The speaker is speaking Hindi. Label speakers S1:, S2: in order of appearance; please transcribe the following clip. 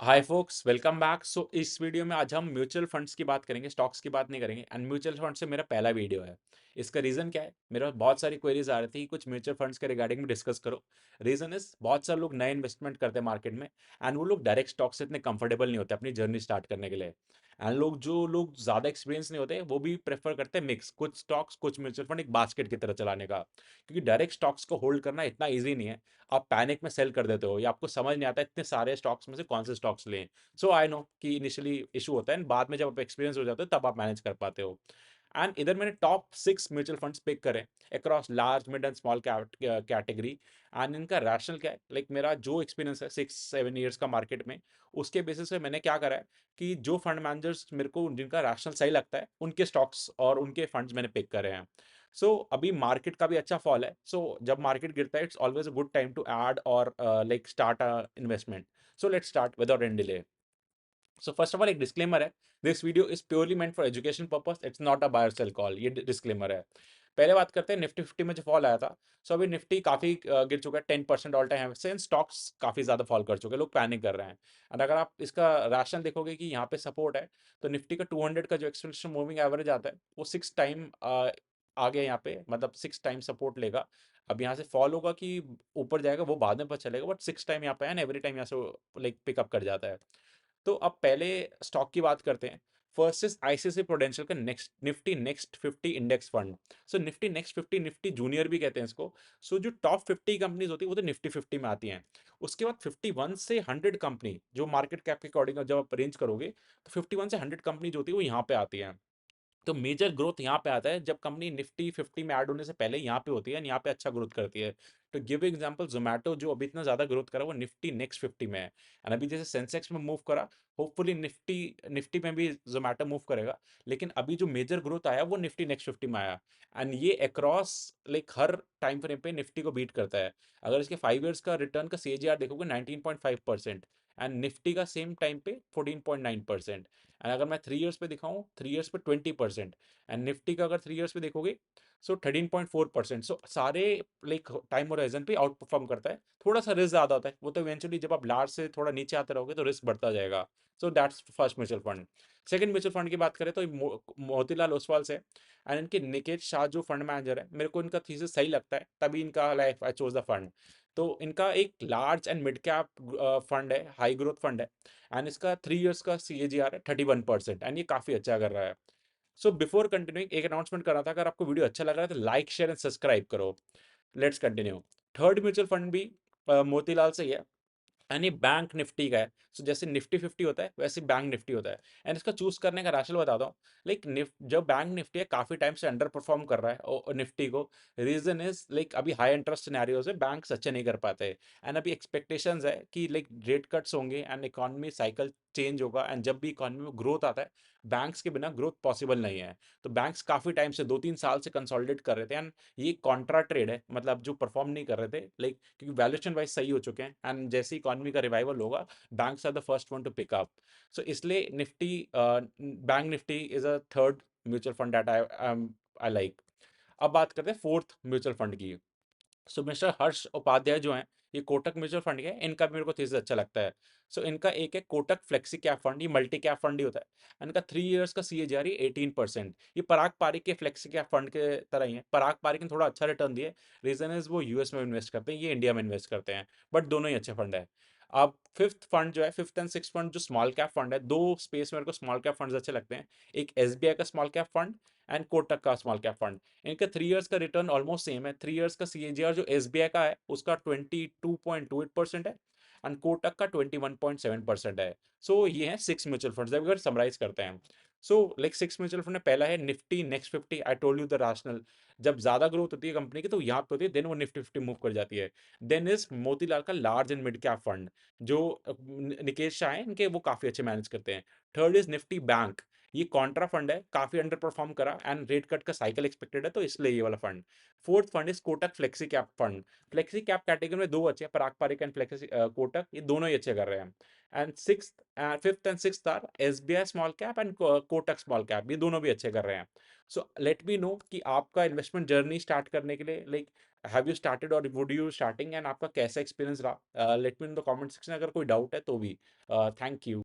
S1: हाय फोक्स, वेलकम बैक। इस वीडियो में आज हम म्यूचुअल फंड्स की बात करेंगे, स्टॉक्स की बात नहीं करेंगे। एंड म्यूचुअल फंड से मेरा पहला वीडियो है। इसका रीज़न क्या है? मेरा बहुत सारी क्वेरीज आ रही थी कि कुछ म्यूचुअल फंड्स के रिगार्डिंग में डिस्कस करो। रीज़न इज बहुत सारे लोग नए इन्वेस्टमेंट करते हैं मार्केट में, एंड वो लोग डायरेक्ट स्टॉक से इतने कंफर्टेबल नहीं होते अपनी जर्नी स्टार्ट करने के लिए। एंड जो लोग ज़्यादा एक्सपीरियंस नहीं होते वो भी प्रेफर करते हैं मिक्स, कुछ स्टॉक्स कुछ म्यूचुअल फंड, एक बास्केट की तरह चलाने का। क्योंकि डायरेक्ट स्टॉक्स को होल्ड करना इतना ईजी नहीं है। आप पैनिक में सेल कर देते हो या आपको समझ नहीं आता इतने सारे स्टॉक्स में से कौन से स्टॉक्स लें। सो आई नो कि इनिशियली इशू होता है, बाद में जब आप एक्सपीरियंस हो जाते हो तब आप मैनेज कर पाते हो। एंड इधर मैंने टॉप 6 म्यूचुअल फंड्स पिक करे across large mid and small category. And इनका रैशनल क्या है, लाइक मेरा जो एक्सपीरियंस है 6-7 ईयर्स का मार्केट में, उसके बेसिस पे मैंने क्या करा है कि जो फंड मैनेजर्स मेरे को जिनका रैशनल सही लगता है उनके स्टॉक्स और उनके फंड्स मैंने पिक करे हैं। अभी मार्केट का भी अच्छा फॉल है। जब मार्केट गिरता है it's always a good time to add और like start investment. Let's start without any delay. First of all एक डिस्क्लेमर है, this video is purely meant for education purpose, it's not a buy और सेल कॉल, ये डिस्क्लेमर है। पहले बात करते हैं निफ्टी 50 में जो फॉल आया था। अभी निफ्टी काफी गिर चुका है, 10% ऑल टाइम है। स्टॉक्स काफी ज्यादा फॉल कर चुके हैं, लोग पैनिक कर रहे हैं। और अगर आप इसका राशन देखोगे कि यहाँ पे सपोर्ट है, तो निफ्टी का 200 का जो एक्सटेंशन मूविंग एवरेज आता है वो 6 टाइम आगे यहाँ पे, मतलब 6 टाइम सपोर्ट लेगा। अब यहाँ से फॉल होगा कि ऊपर जाएगा वो बाद में पता चलेगा, बट 6 टाइम यहाँ पे है, एवरी टाइम यहाँ से लाइक पिकअप कर जाता है। तो अब पहले स्टॉक की बात करते हैं। फर्स्ट इज आईसीआईसीआई प्रूडेंशियल का next Nifty next 50 index fund. Nifty next 50, Nifty junior भी कहते हैं इसको। जो टॉप 50 कंपनीज होती है वो तो निफ्टी 50 में आती हैं। उसके बाद 51 से 100 कंपनी, जो मार्केट कैप के अकॉर्डिंग जब आप अरेंज करोगे, तो 51 से 100 कंपनी जो होती है वो यहाँ पे आती है। तो मेजर ग्रोथ यहाँ पे आता है जब कंपनी निफ्टी 50 में ऐड होने से पहले यहाँ पे होती है, यहाँ पे अच्छा ग्रोथ करती है। तो गिव एग्जांपल, जोमेटो जो अभी इतना ज्यादा ग्रोथ करा वो निफ्टी नेक्स्ट 50 में है। एंड अभी जैसे सेंसेक्स में मूव करा, होपफुली निफ्टी निफ्टी में भी जोमेटो मूव करेगा। लेकिन अभी जो मेजर ग्रोथ आया वो निफ्टी नेक्स्ट 50 में आया। एंड ये अक्रॉस लाइक हर टाइम फ्रेम पे निफ्टी को बीट करता है। अगर इसके 5 ईयर्स का रिटर्न का सीएजीआर देखोगे 19.5%, एंड निफ्टी का सेम टाइम पे 14.9%। एंड अगर मैं 3 ईयर्स पे दिखाऊं, 3 ईयर्स पे 20%। एंड निफ्टी का अगर 3 ईयर्स पे देखोगे 13.4%। सारे लाइक टाइम होराइजन पे आउट परफॉर्म करता है। थोड़ा सा रिस्क ज्यादा होता है, वो तो इवेंचुअली जब आप लार्ज से थोड़ा नीचे आते रहोगे तो रिस्क बढ़ता जाएगा। That's first mutual fund. Second mutual fund की बात करें तो ये मोतीलाल ओसवाल से। एंड इनके निकेत शाह जो फंड मैनेजर है, मेरे को इनका थीसिस सही लगता है, तभी इनका life I chose the fund. तो इनका एक large and mid cap fund है, हाई ग्रोथ फंड है। एंड इसका 3 ईयर्स का सीएजीआर है 31%, एंड ये काफी अच्छा कर रहा है। बिफोर कंटिन्यूइंग एक अनाउंसमेंट कर रहा था, अगर आपको वीडियो अच्छा लग रहा है तो लाइक शेयर एंड सब्सक्राइब करो। Let's continue. Third mutual fund भी मोतीलाल से ही है, एंड ये बैंक निफ्टी का है। जैसे निफ्टी 50 होता है वैसे बैंक निफ्टी होता है। एंड इसका चूज करने का राशल बताता हूँ। लाइक जब बैंक निफ्टी है काफी टाइम से अंडर परफॉर्म कर रहा है निफ्टी को। रीजन इज लाइक अभी हाई इंटरेस्ट सिनेरियोज है, बैंक अच्छे नहीं कर पाते। एंड अभी एक्सपेक्टेशंस है कि लाइक रेट कट्स होंगे एंड इकोनॉमी साइकिल चेंज होगा। एंड जब भी इकोनॉमी में ग्रोथ आता है, बैंक्स के बिना ग्रोथ पॉसिबल नहीं है। तो बैंक्स काफी टाइम से 2-3 साल से कंसोलिडेट कर रहे थे, एंड ये कॉन्ट्रा ट्रेड है, मतलब जो परफॉर्म नहीं कर रहे थे, लाइक क्योंकि वैल्यूएशन वाइज सही हो चुके हैं। एंड जैसे इकोनॉमी का रिवाइवल होगा, banks are the first one to pick up. इसलिए Nifty bank Nifty is a third mutual fund that I like. अब बात करते हैं फोर्थ म्यूचुअल फंड की। मिस्टर हर्ष उपाध्याय जो हैं, ये कोटक म्यूचुअल फंड के हैं, इनका भी मेरे को थीसिस अच्छा लगता है। इनका एक है कोटक फ्लेक्सी कैप फंड, ये मल्टी कैप फंड ही होता है। इनका 3 ईयर्स का सीएजीआर 18%। ये पराग पारिक के फ्लेक्सी कैप फंड के तरह ही है। पराग पारिक ने थोड़ा अच्छा रिटर्न दिया। रीजन इज वो यूएस में इन्वेस्ट करते हैं, ये इंडिया में इन्वेस्ट करते हैं, बट दोनों ही अच्छे फंड है। अब फिफ्थ फंड जो है, फिफ्थ एंड सिक्स फंड जो स्मॉल कैप फंड है, दो स्पेस में मेरे को स्मॉल कैप फंड अच्छे लगते हैं। एक एसबीआई का small cap fund and Kotak का स्मॉल कैप फंड। इनका 3 ईयर्स का रिटर्न ऑलमोस्ट सेम है। 3 ईयर्स का सीएजीआर जो एसबीआई का है उसका 22.28% है, एंड कोटक का 21.7% है। ये है 6 म्यूचुअल फंड्स, अगर समराइज करते हैं। लाइक 6 म्यूचुअल फंड में पहला है Nifty next 50। I told you the rational, जब ज्यादा ग्रोथ होती है कंपनी की तो यहाँ पे होती है, देन वो निफ्टी 50 मूव कर जाती है। देन इज मोतीलाल का large and mid cap fund, जो निकेश शाह है इनके, वो काफी अच्छे मैनेज करते हैं। थर्ड इज निफ्टी बैंक, ये कॉन्ट्रा फंड है, काफी अंडर परफॉर्म करा एंड रेट कट का साइकिल एक्सपेक्टेड है, तो इसलिए ये वाला fund. Fourth fund is Kotak flexi cap fund. Flexi cap category में दो अच्छे हैं, पराग पारिक एंड फ्लेक्सी कोटक, ये दोनों ही अच्छे कर रहे हैं। And six fifth and six are SBI small cap and Kotak small cap, ये दोनों भी अच्छे कर रहे हैं। लेट मी नो कि आपका इन्वेस्टमेंट जर्नी स्टार्ट करने के लिए लाइक हैव यू स्टार्टेड और वुड यू स्टार्टिंग, एंड आपका कैसा एक्सपीरियंस रहा? Let me in the comment section, अगर कोई डाउट है तो भी। Thank you.